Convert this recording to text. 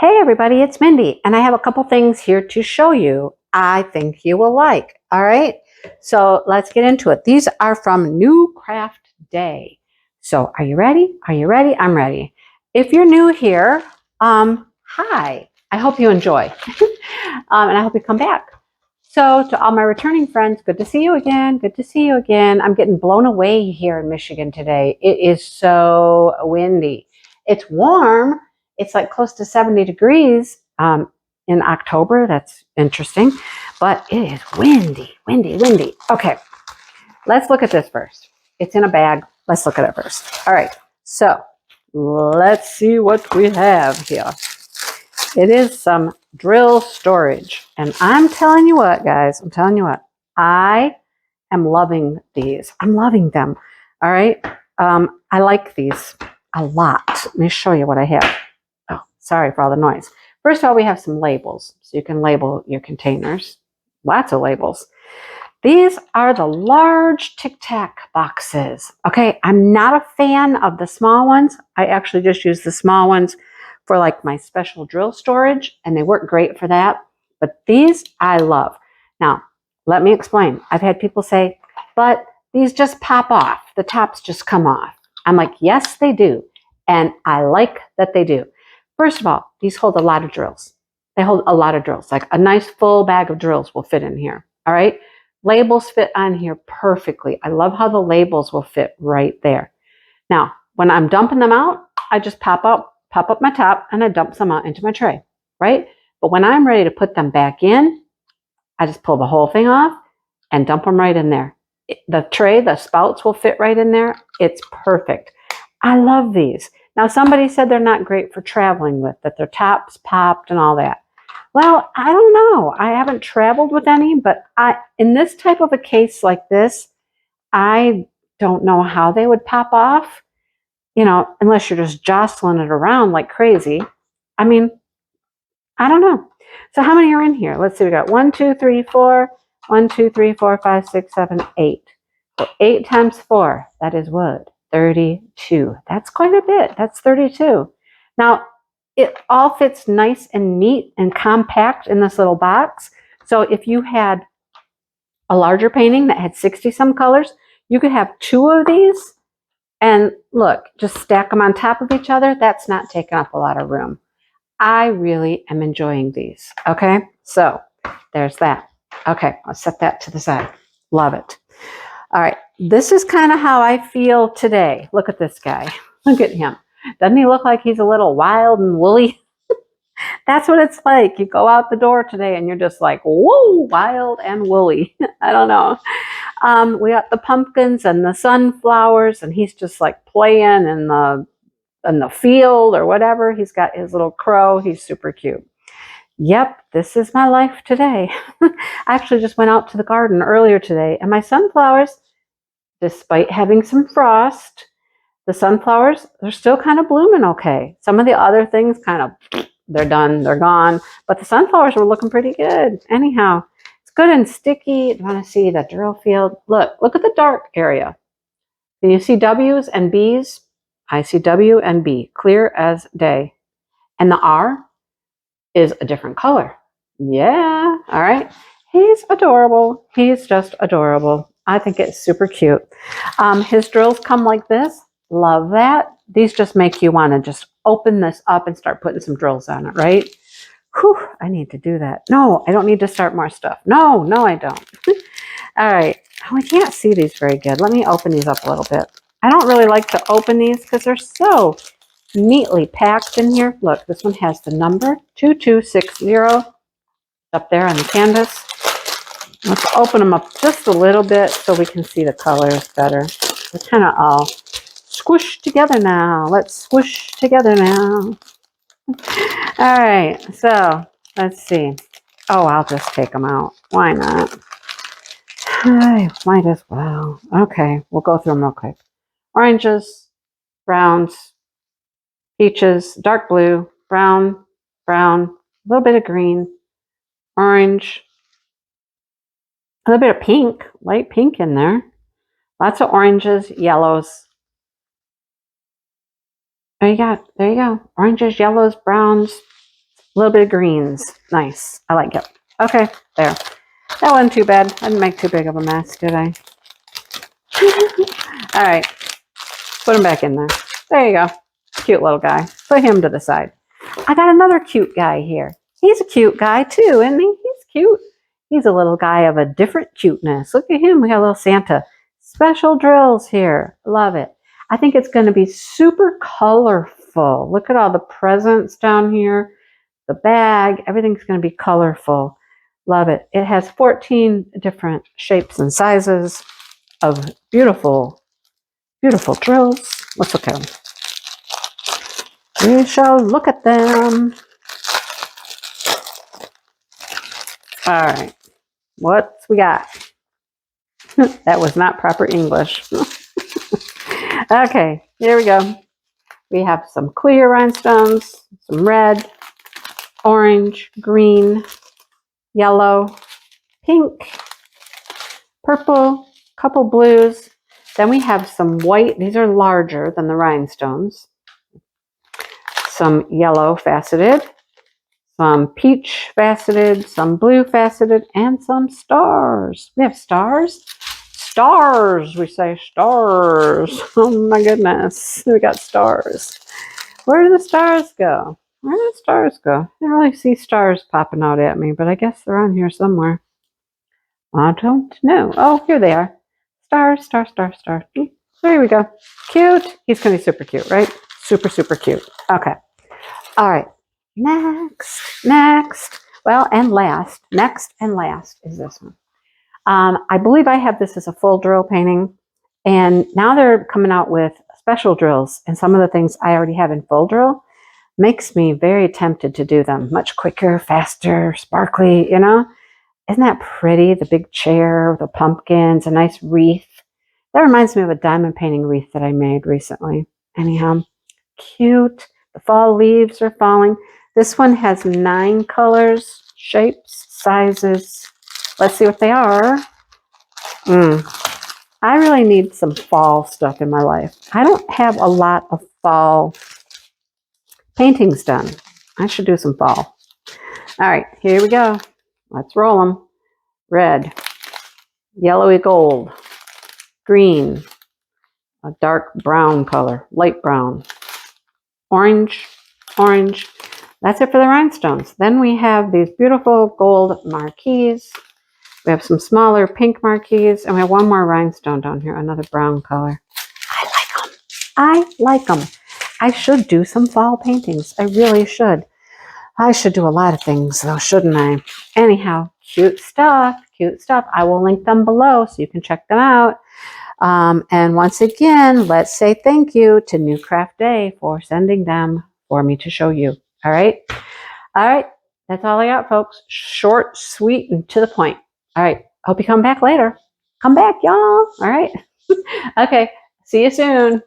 Hey everybody, it's Mindy, and I have a couple things here to show you I think you will like. All right, so let's get into it. These are from New Craft Day. So are you ready? Are you ready? I'm ready. If you're new here, hi. I hope you enjoy, and I hope you come back. So to all my returning friends, good to see you again. Good to see you again. I'm getting blown away here in Michigan today. It is so windy. It's warm. It's like close to 70 degrees in October. That's interesting. But it is windy, windy, windy. Okay, let's look at this first. It's in a bag. Let's look at it first. All right, so let's see what we have here. It is some drill storage. And I'm telling you what, guys, I'm telling you what, I am loving these. I'm loving them. All right. I like these a lot. Let me show you what I have. Oh, sorry for all the noise. First of all, we have some labels. So you can label your containers. Lots of labels. These are the large Tic Tac boxes. Okay, I'm not a fan of the small ones. I actually just use the small ones for like my special drill storage, and they work great for that. But these I love. Now, let me explain. I've had people say, but these just pop off. The tops just come off. I'm like, yes, they do. And I like that they do. First of all, these hold a lot of drills. They hold a lot of drills. Like a nice full bag of drills will fit in here. All right. Labels fit on here perfectly. I love how the labels will fit right there. Now, when I'm dumping them out, I just pop up my top and I dump some out into my tray, right? But when I'm ready to put them back in, I just pull the whole thing off and dump them right in there. The tray, the spouts will fit right in there. It's perfect. I love these. Now, somebody said they're not great for traveling with, that their tops popped and all that. Well, I don't know. I haven't traveled with any, but in this type of a case like this, I don't know how they would pop off, unless you're just jostling it around like crazy. I mean, I don't know. So how many are in here? Let's see. We got 1, 2, 3, 4. 1, 2, 3, 4, 5, 6, 7, 8. So 8 times 4, that is what? 32. That's quite a bit. That's 32. Now, it all fits nice and neat and compact in this little box. So if you had a larger painting that had 60 some colors, you could have 2 of these and look, just stack them on top of each other. That's not taking up a lot of room. I really am enjoying these. Okay, so there's that. Okay, I'll set that to the side. Love it. All right, this is kind of how I feel today. Look at this guy. Look at him. Doesn't he look like he's a little wild and woolly? That's what it's like. You go out the door today and you're just like, whoa, wild and woolly. I don't know. We got the pumpkins and the sunflowers, and he's just like playing in the field or whatever. He's got his little crow. He's super cute. Yep, this is my life today. I actually just went out to the garden earlier today, and my sunflowers, despite having some frost, the sunflowers, they're still kind of blooming okay. Some of the other things kind of, they're done, they're gone, but the sunflowers were looking pretty good. Anyhow, it's good and sticky. You want to see the drill field? Look at the dark area. Can you see W's and B's? I see W and B, clear as day. And the R is a different color. Yeah, all right. He's adorable. He's just adorable. I think it's super cute. His drills come like this. Love that. These just make you want to just open this up and start putting some drills on it, right? Whew, I need to do that. No, I don't need to start more stuff. No, I don't. All right. Oh, I can't see these very good. Let me open these up a little bit. I don't really like to open these because they're so neatly packed in here. Look, this one has the number 2260 up there on the canvas. Let's open them up just a little bit so we can see the colors better. They're kind of all squished together now. Let's squish together now. All right, so let's see. Oh, I'll just take them out. Why not? I might as well. Okay, we'll go through them real quick. Oranges, browns, peaches, dark blue, brown, a little bit of green, orange, a little bit of pink, light pink in there. Lots of oranges, yellows. There you go. Oranges, yellows, browns, A little bit of greens. Nice. I like it. Okay, there. That wasn't too bad. I didn't make too big of a mess, did I? All right. Put him back in there. There you go. Cute little guy. Put him to the side. I got another cute guy here. He's a cute guy too, isn't he? He's cute. He's a little guy of a different cuteness. Look at him. We got a little Santa. Special drills here. Love it. I think it's going to be super colorful. Look at all the presents down here. The bag. Everything's going to be colorful. Love it. It has 14 different shapes and sizes of beautiful, beautiful drills. Let's look at them. We shall look at them. All right. What we got? That was not proper English. Okay, here we go. We have some clear rhinestones, some red, orange, green, yellow, pink, purple, couple blues. Then we have some white. These are larger than the rhinestones. Some yellow faceted, some peach faceted, some blue faceted, and some stars. We have stars. Stars, we say stars. Oh my goodness, we got stars. Where do the stars go? Where do the stars go? I don't really see stars popping out at me, but I guess they're on here somewhere. I don't know. Oh, here they are. Stars, star, star, star. There we go. Cute. He's going to be super cute, right? Super, super cute. Okay. All right. Next. Well, and last. Next and last is this one. I believe I have this as a full drill painting, and now they're coming out with special drills, and some of the things I already have in full drill makes me very tempted to do them much quicker, faster, sparkly, you know? Isn't that pretty? The big chair, the pumpkins, a nice wreath. That reminds me of a diamond painting wreath that I made recently. Anyhow, cute. The fall leaves are falling. This one has 9 colors, shapes, sizes. Let's see what they are. I really need some fall stuff in my life. I don't have a lot of fall paintings done. I should do some fall. All right, here we go. Let's roll them. Red, yellowy gold, green, a dark brown color, light brown, orange, orange. That's it for the rhinestones. Then we have these beautiful gold marquees. We have some smaller pink marquees, and we have one more rhinestone down here, another brown color. I like them. I like them. I should do some fall paintings. I really should. I should do a lot of things, though, shouldn't I? Anyhow, cute stuff, cute stuff. I will link them below so you can check them out. And once again, let's say thank you to New Craft Day for sending them for me to show you. All right? All right. That's all I got, folks. Short, sweet, and to the point. All right. Hope you come back later. Come back, y'all. All right. Okay. See you soon.